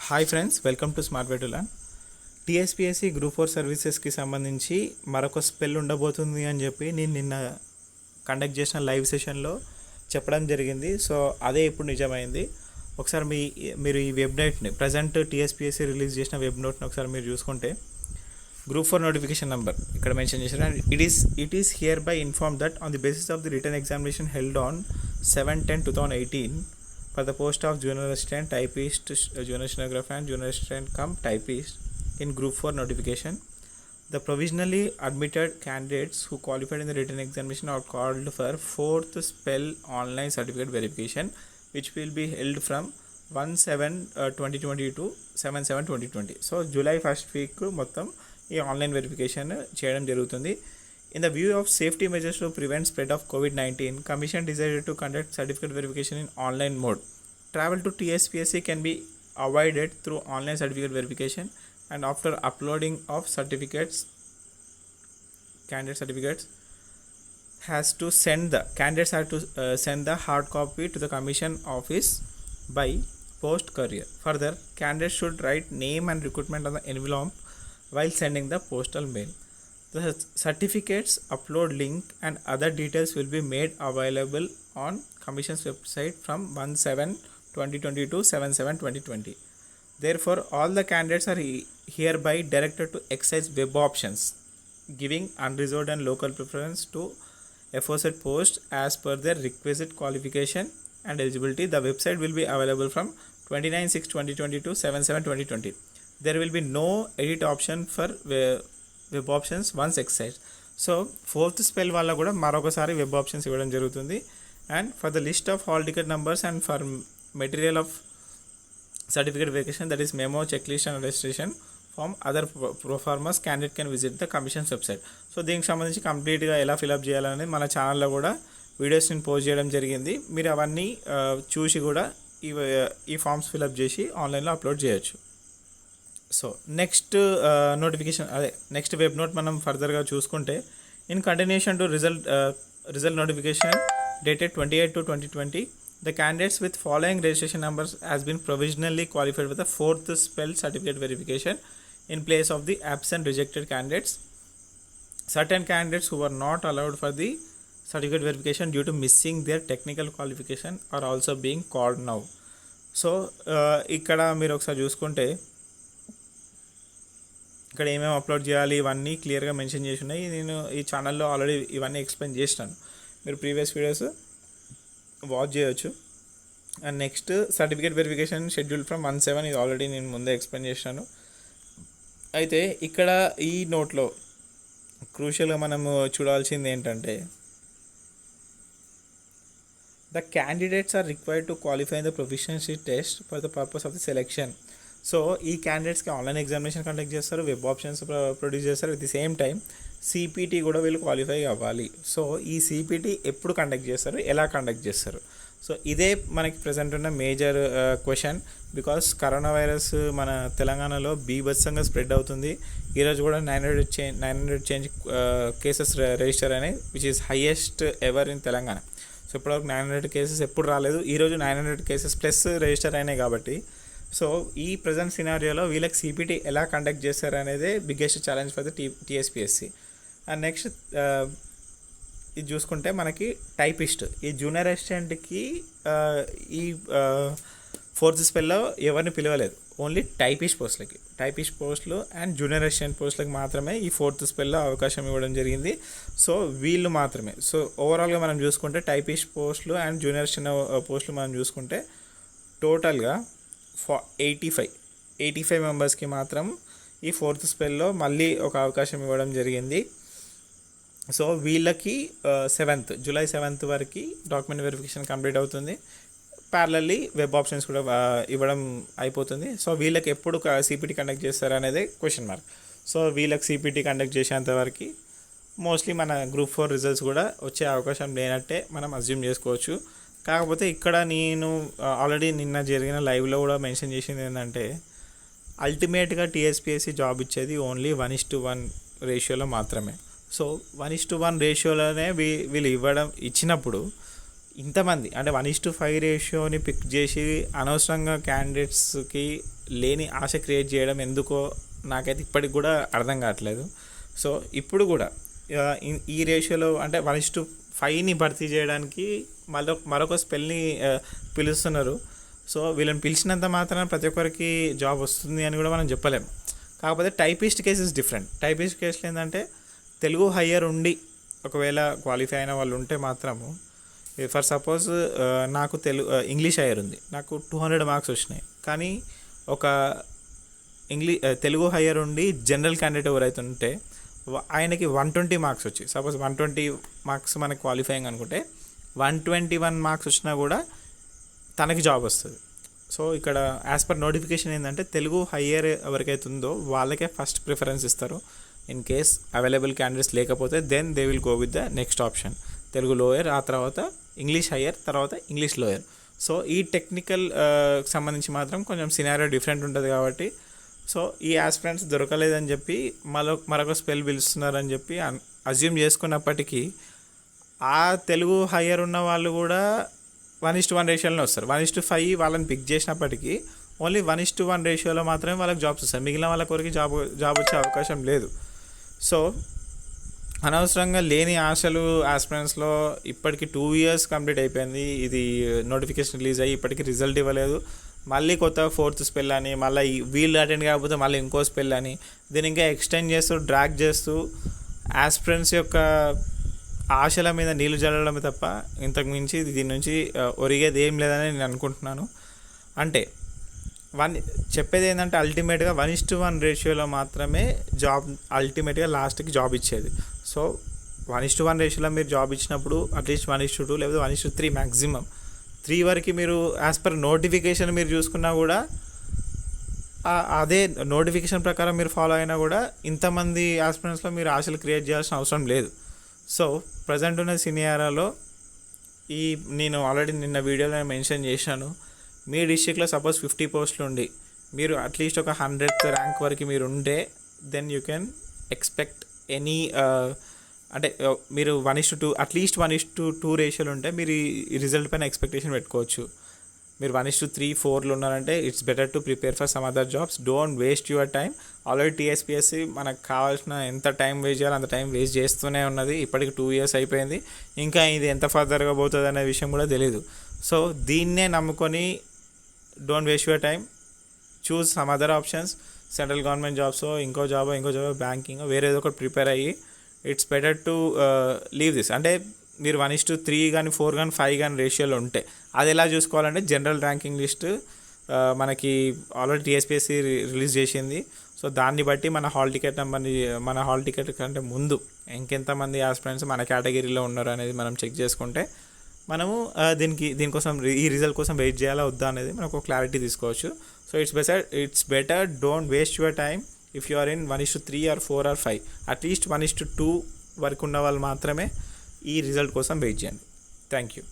Hi friends, welcome to smart way to learn. TSPSC group 4 సర్వీసెస్కి సంబంధించి మరొక spell ఉండబోతుంది అని చెప్పి నేను నిన్న కండక్ట్ చేసిన లైవ్ సెషన్లో చెప్పడం జరిగింది. సో అదే ఇప్పుడు నిజమైంది. ఒకసారి మీరు ఈ వెబ్ నోట్ని ప్రజెంట్ టీఎస్పీఎస్సీ రిలీజ్ చేసిన వెబ్ నోట్ని ఒకసారి మీరు చూసుకుంటే గ్రూప్ 4 నోటిఫికేషన్ నెంబర్ ఇక్కడ మెన్షన్ చేశారు. And it is here by inform that on the basis of the written examination held on 7/10/2018 for the post of junior assistant typist, junior stenographer and junior assistant cum typist in group 4 notification, the provisionally admitted candidates who qualified in the written examination are called for fourth spell online certificate verification, which will be held from 1/7/2020 to 7/7/2020. So July first week మొత్తం ఈ online verification చేయడం జరుగుతుంది. In the view of safety measures to prevent spread of COVID-19, Commission decided to conduct certificate verification in online mode. Travel to TSPSC can be avoided through online certificate verification, and after uploading of certificates, candidate certificates candidates have to send the hard copy to the Commission office by post courier. Further, candidates should write name and recruitment on the envelope while sending the postal mail. The certificates upload link and other details will be made available on Commission's website from 1/7/2020 to 7/7/2020. Therefore, all the candidates are hereby directed to exercise web options, giving unreserved and local preference to aforesaid post as per their requisite qualification and eligibility. The website will be available from 29/6/2020 to 7/7/2020. There will be no edit option for web options once ఎక్సైజ్. So fourth spell వల్ల కూడా మరొకసారి web options ఇవ్వడం జరుగుతుంది. And for the list of hall ticket numbers and for material of certificate verification, that is memo, check list and registration form, other proformas candidate can visit the commission's website. So దీనికి సంబంధించి కంప్లీట్గా ఎలా fill up చేయాలనేది మన ఛానల్లో కూడా వీడియోస్ని post చేయడం జరిగింది. మీరు అవన్నీ చూసి కూడా ఈ ఫామ్స్ ఫిలప్ చేసి ఆన్లైన్లో అప్లోడ్ చేయొచ్చు. So next notification next web note మనం ఫర్దర్గా చూసుకుంటే, in continuation to result notification dated 28/2/2020, the candidates with following registration numbers has been provisionally qualified with the fourth spell certificate verification in place of the absent rejected candidates. Certain candidates who were not allowed for the certificate verification due to missing their technical qualification are also being called now. So ఇక్కడ మీరు ఒకసారి చూసుకుంటే ఇక్కడ ఏమేమి upload చేయాలి ఇవన్నీ క్లియర్గా mention చేసి ఉన్నాయి. నేను ఈ ఛానల్లో ఆల్రెడీ ఇవన్నీ ఎక్స్ప్లెయిన్ చేసినాను, మీరు ప్రీవియస్ వీడియోస్ వాచ్ చేయొచ్చు. And next certificate verification schedule from 1/7, ఇది ఆల్రెడీ నేను ముందే ఎక్స్ప్లెయిన్ చేసినాను. అయితే ఇక్కడ ఈ నోట్లో క్రూషియల్గా మనము చూడాల్సింది ఏంటంటే, the candidates are required to qualify in the proficiency test for the purpose of the selection. So ఈ క్యాండిడేట్స్కి ఆన్లైన్ ఎగ్జామినేషన్ కండక్ట్ చేస్తారు, వెబ్ ఆప్షన్స్ ప్రొడ్యూస్ చేస్తారు. At the same time CPT కూడా వీళ్ళు క్వాలిఫై అవ్వాలి. సో ఈ సిపిటి ఎప్పుడు conduct చేస్తారు, ఎలా కండక్ట్ చేస్తారు? సో ఇదే మనకి ప్రజెంట్ ఉన్న major question. Because corona virus మన తెలంగాణలో బీభత్సంగా స్ప్రెడ్ అవుతుంది. ఈరోజు కూడా 900 చేంజ్ కేసెస్ రిజిస్టర్ అయినాయి, which is highest ever in Telangana. So ఇప్పటివరకు 900 కేసెస్ ఎప్పుడు రాలేదు, ఈరోజు 900 కేసెస్ ప్లస్ రిజిస్టర్ అయినాయి. కాబట్టి సో ఈ ప్రజెంట్ సినారియోలో వీళ్ళకి సిపిటి ఎలా కండక్ట్ చేస్తారు అనేదే biggest challenge for the TSPSC. And next ఇది చూసుకుంటే మనకి టైపిస్ట్, ఈ జూనియర్ అసిస్టెంట్కి ఈ ఫోర్త్ స్పెల్లో ఎవరిని పిలవలేదు, ఓన్లీ టైపిస్ట్ పోస్టులు అండ్ జూనియర్ అసిస్టెంట్ పోస్టులకు మాత్రమే ఈ ఫోర్త్ స్పెల్లో అవకాశం ఇవ్వడం జరిగింది. సో వీళ్ళు మాత్రమే. సో ఓవరాల్గా మనం చూసుకుంటే టైపిస్ట్ పోస్టులు అండ్ జూనియర్ అసిస్టెంట్ పోస్టులు మనం చూసుకుంటే టోటల్గా 85 మెంబర్స్కి మాత్రం ఈ ఫోర్త్ స్పెల్లో మళ్ళీ ఒక అవకాశం ఇవ్వడం జరిగింది. సో వీళ్ళకి జూలై 7th వరకు డాక్యుమెంట్ వెరిఫికేషన్ కంప్లీట్ అవుతుంది. ప్యారలల్లీ వెబ్ ఆప్షన్స్ కూడా ఇవ్వడం అయిపోతుంది. సో వీళ్ళకి ఎప్పుడు సిపిటి కండక్ట్ చేస్తారు అనేది క్వశ్చన్ మార్క్. సో వీళ్ళకి సిపిటి కండక్ట్ చేసేంత వరకు మోస్ట్లీ మన గ్రూప్ 4 రిజల్ట్స్ కూడా వచ్చే అవకాశం లేనట్టే మనం అజ్యూమ్ చేసుకోవచ్చు. కాకపోతే ఇక్కడ నేను ఆల్రెడీ నిన్న జరిగిన లైవ్లో కూడా మెన్షన్ చేసింది ఏంటంటే, అల్టిమేట్గా టీఎస్పీఎస్సీ జాబ్ ఇచ్చేది ఓన్లీ 1:1 రేషియోలో మాత్రమే. సో 1:1 రేషియోలోనే వీళ్ళు ఇచ్చినప్పుడు ఇంతమంది అంటే 1:5 రేషియోని పిక్ చేసి అనవసరంగా క్యాండిడేట్స్కి లేని ఆశ క్రియేట్ చేయడం ఎందుకో నాకైతే ఇప్పటికి కూడా అర్థం కావట్లేదు. సో ఇప్పుడు కూడా ఈ రేషియోలో అంటే 1:5ని భర్తీ చేయడానికి మరొక స్పెల్ని పిలుస్తున్నారు. సో వీళ్ళని పిలిచినంత మాత్రాన ప్రతి ఒక్కరికి జాబ్ వస్తుంది అని కూడా మనం చెప్పలేము. కాకపోతే typist case is different. Typist కేసులో ఏంటంటే తెలుగు హయ్యర్ ఉండి ఒకవేళ క్వాలిఫై అయిన వాళ్ళు ఉంటే మాత్రము, ఫర్ సపోజ్ నాకు ఇంగ్లీష్ హయ్యర్ ఉంది, నాకు 200 మార్క్స్ వచ్చినాయి, కానీ ఒక తెలుగు హయ్యర్ ఉండి జనరల్ క్యాండిడేట్ ఎవరైతే ఉంటే ఆయనకి 120 మార్క్స్ వచ్చి, సపోజ్ 120 మార్క్స్ మనకి క్వాలిఫైయింగ్ అనుకుంటే 121 మార్క్స్ వచ్చినా కూడా తనకి జాబ్ వస్తుంది. సో ఇక్కడ యాజ్ పర్ నోటిఫికేషన్ ఏంటంటే తెలుగు హయ్యర్ ఎవరికైతే ఉందో వాళ్ళకే ఫస్ట్ ప్రిఫరెన్స్ ఇస్తారు. ఇన్ కేస్ అవైలబుల్ క్యాండిడేట్స్ లేకపోతే then they will go with the next option Telugu lower, ఆ తర్వాత ఇంగ్లీష్ హయ్యర్, తర్వాత ఇంగ్లీష్ లోయర్. సో ఈ టెక్నికల్ సంబంధించి మాత్రం కొంచెం సినారియో డిఫరెంట్ ఉంటుంది కాబట్టి సో ఈ ఆస్పిరెంట్స్ దొరకలేదని చెప్పి మరొక స్పెల్ పిలుస్తున్నారని చెప్పి అజ్యూమ్ చేసుకున్నప్పటికీ ఆ తెలుగు హయ్యర్ ఉన్న వాళ్ళు కూడా 1:1 రేషియోలోనే వస్తారు. 1:5 వాళ్ళని పిక్ చేసినప్పటికీ ఓన్లీ 1:1 రేషియోలో మాత్రమే వాళ్ళకి జాబ్స్ వస్తాయి. మిగిలిన వాళ్ళ కొరికి జాబ్ వచ్చే అవకాశం లేదు. సో అనవసరంగా లేని ఆశలు ఆస్పిరెంట్స్లో ఇప్పటికి 2 years కంప్లీట్ అయిపోయింది. ఇది నోటిఫికేషన్ రిలీజ్ అయ్యి ఇప్పటికీ రిజల్ట్ ఇవ్వలేదు. మళ్ళీ కొత్త 4th స్పెల్ అని, మళ్ళీ వీళ్ళు అటెండ్ కాకపోతే మళ్ళీ ఇంకో స్పెల్ అని, దీన్ని ఇంకా ఎక్స్టెండ్ చేస్తూ డ్రాగ్ చేస్తూ ఆస్పిరెంట్స్ యొక్క ఆశల మీద నీళ్లు జల్లడమే తప్ప ఇంతకు మించి దీని నుంచి ఒరిగేది ఏం లేదని నేను అనుకుంటున్నాను. అంటే చెప్పేది ఏంటంటే అల్టిమేట్గా 1:1 రేషియోలో మాత్రమే జాబ్ అల్టిమేట్గా లాస్ట్కి జాబ్ ఇచ్చేది. సో 1:1 రేషియోలో మీరు జాబ్ ఇచ్చినప్పుడు అట్లీస్ట్ 1:2 లేకపోతే 1:3 మ్యాక్సిమం 3 వరకు మీరు యాజ్ పర్ నోటిఫికేషన్ మీరు చూసుకున్నా కూడా అదే నోటిఫికేషన్ ప్రకారం మీరు ఫాలో అయినా కూడా ఇంతమంది ఆస్పిరెంట్స్లో మీరు ఆశలు క్రియేట్ చేయాల్సిన అవసరం లేదు. సో ప్రజెంట్ ఉన్న సినియారాలో నేను ఆల్రెడీ నిన్న వీడియోలో మెన్షన్ చేశాను, మీ డిస్ట్రిక్ట్లో సపోజ్ 50 పోస్టులు ఉండి మీరు అట్లీస్ట్ ఒక 100th ర్యాంక్ వరకు మీరు ఉంటే then you can expect any అంటే మీరు 1:2 అట్లీస్ట్ 1:2 రేషియోలు ఉంటే మీరు ఈ రిజల్ట్ పైన ఎక్స్పెక్టేషన్ పెట్టుకోవచ్చు. మీరు 1:3, 4లో ఉన్నారంటే it's better to prepare for some other jobs. Don't waste your time. Already TSPSC మనకు కావాల్సిన ఎంత టైం వేస్ట్ చేయాలో అంత టైం వేస్ట్ చేస్తూనే ఉన్నది. ఇప్పటికి 2 years అయిపోయింది, ఇంకా ఇది ఎంత ఫర్దర్గా పోతుంది అనే విషయం కూడా తెలియదు. సో దీన్నే నమ్ముకొని don't waste your time, choose some other options. Central government jobs, ఇంకో జాబ్, బ్యాంకింగ్, వేరేదో ఒకటి ప్రిపేర్ అయ్యి it's better to leave this. అంటే మీరు 1:3 కానీ 4 కానీ 5 కానీ రేషియోలో ఉంటే అది ఎలా చూసుకోవాలంటే జనరల్ ర్యాంకింగ్ లిస్ట్ మనకి ఆల్రెడీ టీఎస్పీఎస్సీ రిలీజ్ చేసింది. సో దాన్ని బట్టి మన హాల్ టికెట్ కంటే ముందు ఇంకెంతమంది ఆస్పిరెంట్స్ మన కేటగిరీలో ఉన్నారు అనేది మనం చెక్ చేసుకుంటే మనము దీనికోసం ఈ రిజల్ట్ కోసం వెయిట్ చేయాలా వద్దా అనేది మనకు ఒక క్లారిటీ తీసుకోవచ్చు. So it's better don't waste your time if you are in 1:3 or 4 or 5. At least 1:2 వరకు ఉన్న వాళ్ళు మాత్రమే ఈ రిజల్ట్ కోసం వెయిట్ చేయండి. Thank you.